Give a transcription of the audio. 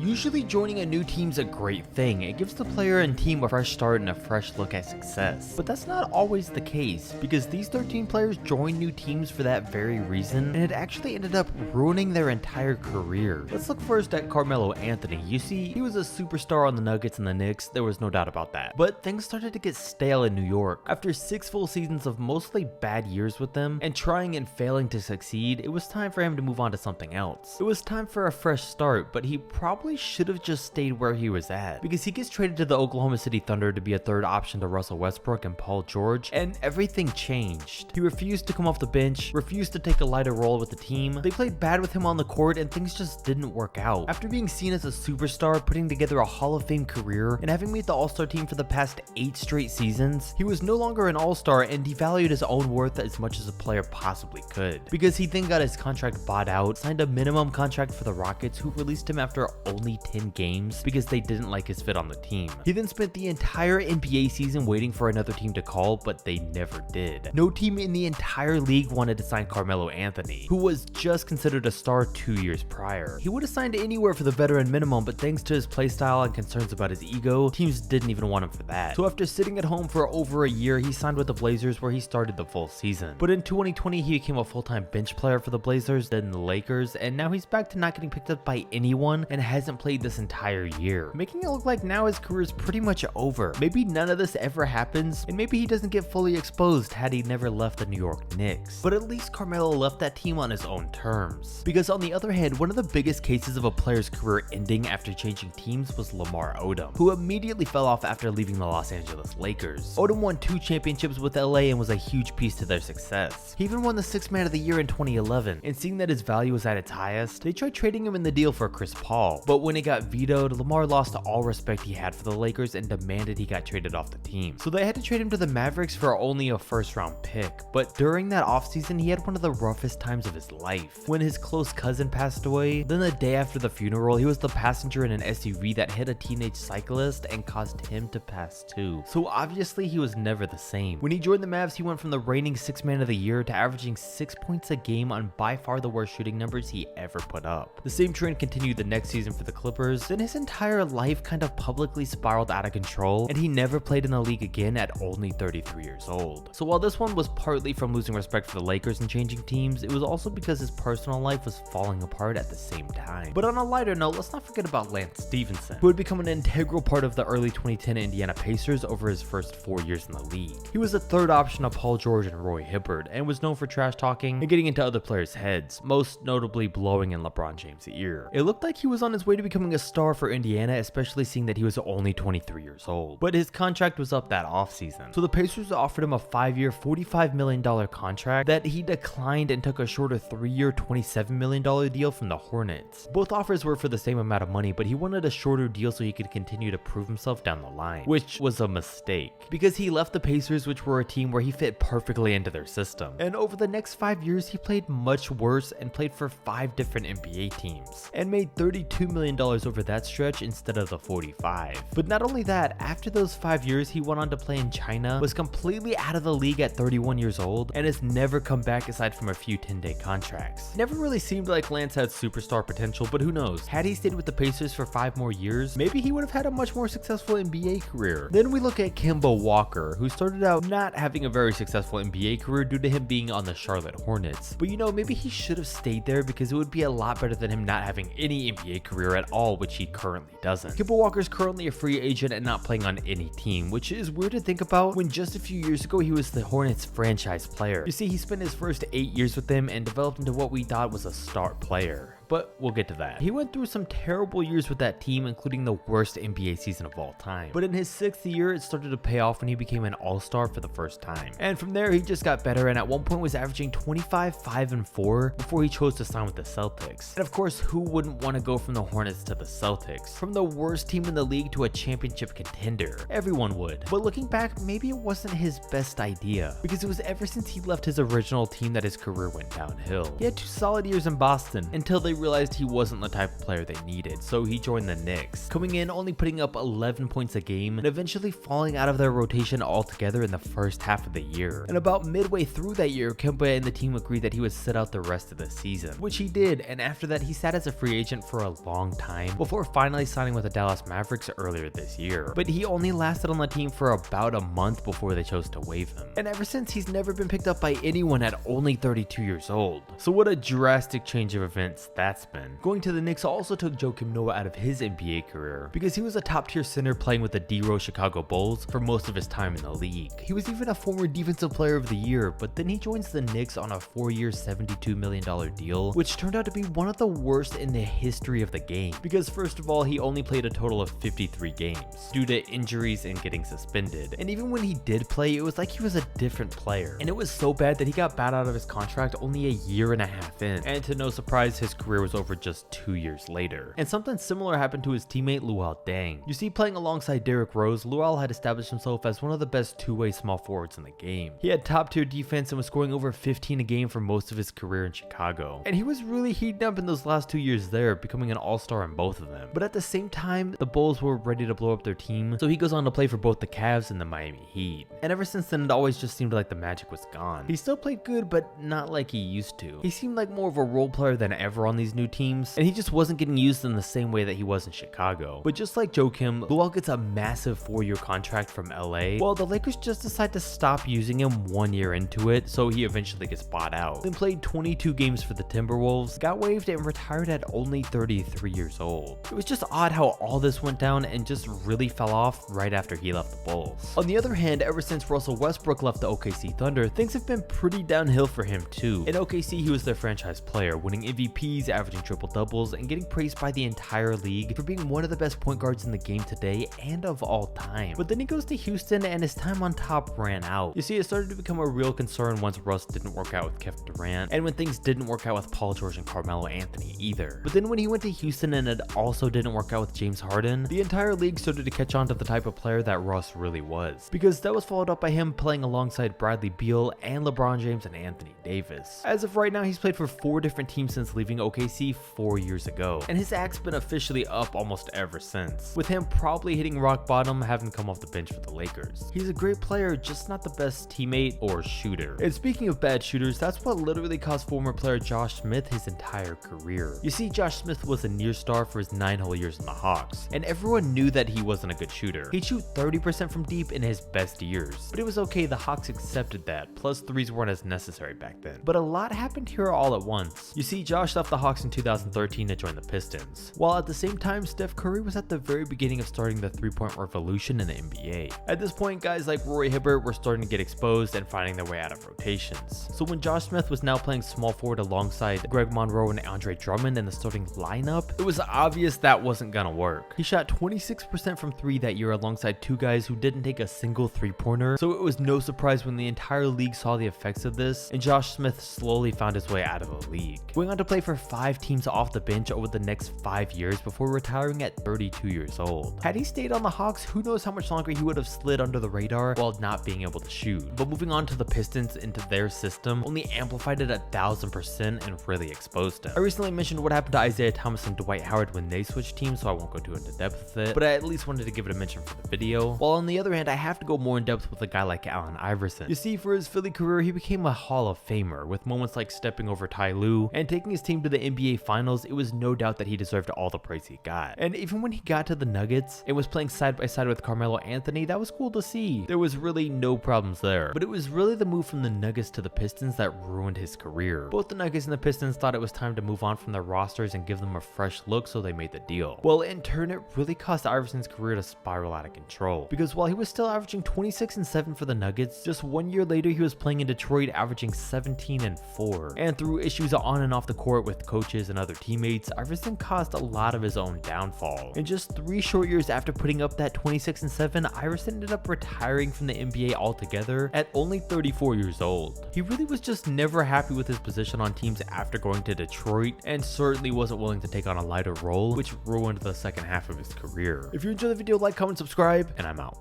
Usually joining a new team's a great thing. It gives the player and team a fresh start and a fresh look at success. But that's not always the case, because these 13 players joined new teams for that very reason, and it actually ended up ruining their entire career. Let's look first at Carmelo Anthony. You see, he was a superstar on the Nuggets and the Knicks, there was no doubt about that. But things started to get stale in New York. After 6 full seasons of mostly bad years with them, and trying and failing to succeed, it was time for him to move on to something else. It was time for a fresh start, but he probably should have just stayed where he was at, because he gets traded to the Oklahoma City Thunder to be a third option to Russell Westbrook and Paul George, and everything changed. He refused to come off the bench, refused to take a lighter role with the team. They played bad with him on the court, and things just didn't work out. After being seen as a superstar, putting together a Hall of Fame career, and having made the All-Star team for the past 8 straight seasons, he was no longer an All-Star and devalued his own worth as much as a player possibly could, because he then got his contract bought out, signed a minimum contract for the Rockets, who released him after only 10 games because they didn't like his fit on the team. He then spent the entire NBA season waiting for another team to call, but they never did. No team in the entire league wanted to sign Carmelo Anthony, who was just considered a star 2 years prior. He would have signed anywhere for the veteran minimum, but thanks to his playstyle and concerns about his ego, teams didn't even want him for that. So after sitting at home for over a year, he signed with the Blazers, where he started the full season. But in 2020, he became a full-time bench player for the Blazers, then the Lakers, and now he's back to not getting picked up by anyone and hasn't played this entire year, making it look like now his career is pretty much over. Maybe none of this ever happens, and maybe he doesn't get fully exposed had he never left the New York Knicks. But at least Carmelo left that team on his own terms. Because on the other hand, one of the biggest cases of a player's career ending after changing teams was Lamar Odom, who immediately fell off after leaving the Los Angeles Lakers. Odom won 2 championships with LA and was a huge piece to their success. He even won the 6th Man of the Year in 2011, and seeing that his value was at its highest, they tried trading him in the deal for Chris Paul. But when it got vetoed, Lamar lost all respect he had for the Lakers and demanded he got traded off the team. So they had to trade him to the Mavericks for only a 1st round pick. But during that offseason, he had one of the roughest times of his life. When his close cousin passed away, then the day after the funeral, he was the passenger in an SUV that hit a teenage cyclist and caused him to pass too. So obviously he was never the same. When he joined the Mavs, he went from the reigning 6th Man of the Year to averaging 6 points a game on by far the worst shooting numbers he ever put up. The same trend continued the next season for the Clippers. Then his entire life kind of publicly spiraled out of control, and he never played in the league again at only 33 years old. So while this one was partly from losing respect for the Lakers and changing teams, it was also because his personal life was falling apart at the same time. But on a lighter note, let's not forget about Lance Stephenson, who had become an integral part of the early 2010 Indiana Pacers over his first 4 years in the league. He was a third option of Paul George and Roy Hibbert, and was known for trash talking and getting into other players' heads, most notably blowing in LeBron James' ear. It looked like he was on his way to becoming a star for Indiana, especially seeing that he was only 23 years old. But his contract was up that offseason, so the Pacers offered him a 5-year, $45 million contract that he declined and took a shorter 3-year, $27 million deal from the Hornets. Both offers were for the same amount of money, but he wanted a shorter deal so he could continue to prove himself down the line, which was a mistake, because he left the Pacers, which were a team where he fit perfectly into their system. And over the next 5 years, he played much worse and played for 5 different NBA teams, and made $32 million over that stretch instead of the 45. But not only that, after those 5 years, he went on to play in China, was completely out of the league at 31 years old, and has never come back aside from a few 10-day contracts. Never really seemed like Lance had superstar potential, but who knows? Had he stayed with the Pacers for 5 more years, maybe he would have had a much more successful NBA career. Then we look at Kemba Walker, who started out not having a very successful NBA career due to him being on the Charlotte Hornets. But you know, maybe he should have stayed there, because it would be a lot better than him not having any NBA career at all, which he currently doesn't. Kemba Walker is currently a free agent and not playing on any team, which is weird to think about when just a few years ago he was the Hornets franchise player. You see, he spent his first 8 years with them and developed into what we thought was a star player. But we'll get to that. He went through some terrible years with that team, including the worst NBA season of all time. But in his 6th year, it started to pay off when he became an all-star for the first time. And from there, he just got better, and at one point was averaging 25, 5, and 4 before he chose to sign with the Celtics. And of course, who wouldn't want to go from the Hornets to the Celtics? From the worst team in the league to a championship contender. Everyone would. But looking back, maybe it wasn't his best idea, because it was ever since he left his original team that his career went downhill. He had 2 solid years in Boston until they realized he wasn't the type of player they needed, so he joined the Knicks, coming in only putting up 11 points a game and eventually falling out of their rotation altogether in the first half of the year. And about midway through that year, Kemba and the team agreed that he would sit out the rest of the season, which he did, and after that he sat as a free agent for a long time before finally signing with the Dallas Mavericks earlier this year. But he only lasted on the team for about a month before they chose to waive him. And ever since, he's never been picked up by anyone at only 32 years old. So what a drastic change of events that's been. Going to the Knicks also took Joakim Noah out of his NBA career, because he was a top tier center playing with the D-Rose Chicago Bulls for most of his time in the league. He was even a former defensive player of the year, but then he joins the Knicks on a 4-year $72 million deal, which turned out to be one of the worst in the history of the game, because first of all, he only played a total of 53 games due to injuries and getting suspended. And even when he did play, it was like he was a different player. And it was so bad that he got bought out of his contract only a year and a half in. And to no surprise, his career was over just 2 years later. And something similar happened to his teammate Luol Deng. You see, playing alongside Derrick Rose, Luol had established himself as one of the best two-way small forwards in the game. He had top tier defense and was scoring over 15 a game for most of his career in Chicago. And he was really heating up in those last 2 years there, becoming an all-star in both of them. But at the same time, the Bulls were ready to blow up their team, so he goes on to play for both the Cavs and the Miami Heat. And ever since then, it always just seemed like the magic was gone. He still played good, but not like he used to. He seemed like more of a role player than ever on these new teams, and he just wasn't getting used in the same way that he was in Chicago. But just like Joakim, Luol gets a massive 4-year contract from LA, while the Lakers just decide to stop using him 1 year into it, so he eventually gets bought out. Then played 22 games for the Timberwolves, got waived, and retired at only 33 years old. It was just odd how all this went down and just really fell off right after he left the Bulls. On the other hand, ever since Russell Westbrook left the OKC Thunder, things have been pretty downhill for him too. In OKC, he was their franchise player, winning MVPs, averaging triple doubles, and getting praised by the entire league for being one of the best point guards in the game today and of all time. But then he goes to Houston and his time on top ran out. You see, it started to become a real concern once Russ didn't work out with Kevin Durant, and when things didn't work out with Paul George and Carmelo Anthony either. But then when he went to Houston and it also didn't work out with James Harden, the entire league started to catch on to the type of player that Russ really was, because that was followed up by him playing alongside Bradley Beal and LeBron James and Anthony Davis. As of right now, he's played for 4 different teams since leaving OKC 4 years ago, and his act's been officially up almost ever since, with him probably hitting rock bottom having come off the bench for the Lakers. He's a great player, just not the best teammate or shooter. And speaking of bad shooters, that's what literally cost former player Josh Smith his entire career. You see, Josh Smith was a near star for his 9 whole years in the Hawks, and everyone knew that he wasn't a good shooter. He'd shoot 30% from deep in his best years, but it was okay, the Hawks accepted that, plus threes weren't as necessary back then. But a lot happened here all at once. You see, Josh left the Hawks in 2013 to join the Pistons, while at the same time, Steph Curry was at the very beginning of starting the three-point revolution in the NBA. At this point, guys like Roy Hibbert were starting to get exposed and finding their way out of rotations. So when Josh Smith was now playing small forward alongside Greg Monroe and Andre Drummond in the starting lineup, it was obvious that wasn't gonna work. He shot 26% from 3 that year alongside 2 guys who didn't take a single three-pointer, so it was no surprise when the entire league saw the effects of this, and Josh Smith slowly found his way out of the league, going on to play for 5 teams off the bench over the next 5 years before retiring at 32 years old. Had he stayed on the Hawks, who knows how much longer he would have slid under the radar while not being able to shoot. But moving on to the Pistons into their system only amplified it 1000% and really exposed him. I recently mentioned what happened to Isaiah Thomas and Dwight Howard when they switched teams, so I won't go too into depth with it, but I at least wanted to give it a mention for the video. While on the other hand, I have to go more in depth with a guy like Allen Iverson. You see, for his Philly career, he became a Hall of Famer, with moments like stepping over Ty Lue and taking his team to the NBA Finals. It was no doubt that he deserved all the praise he got. And even when he got to the Nuggets and was playing side by side with Carmelo Anthony, that was cool to see. There was really no problems there. But it was really the move from the Nuggets to the Pistons that ruined his career. Both the Nuggets and the Pistons thought it was time to move on from their rosters and give them a fresh look, so they made the deal. Well, in turn, it really caused Iverson's career to spiral out of control, because while he was still averaging 26 and 7 for the Nuggets, just 1 year later he was playing in Detroit averaging 17 and 4. And through issues on and off the court with coaches and other teammates, Iverson caused a lot of his own downfall. In just 3 short years after putting up that 26 and 7, Iverson ended up retiring from the NBA altogether at only 34 years old. He really was just never happy with his position on teams after going to Detroit, and certainly wasn't willing to take on a lighter role, which ruined the second half of his career. If you enjoyed the video, like, comment, subscribe, and I'm out.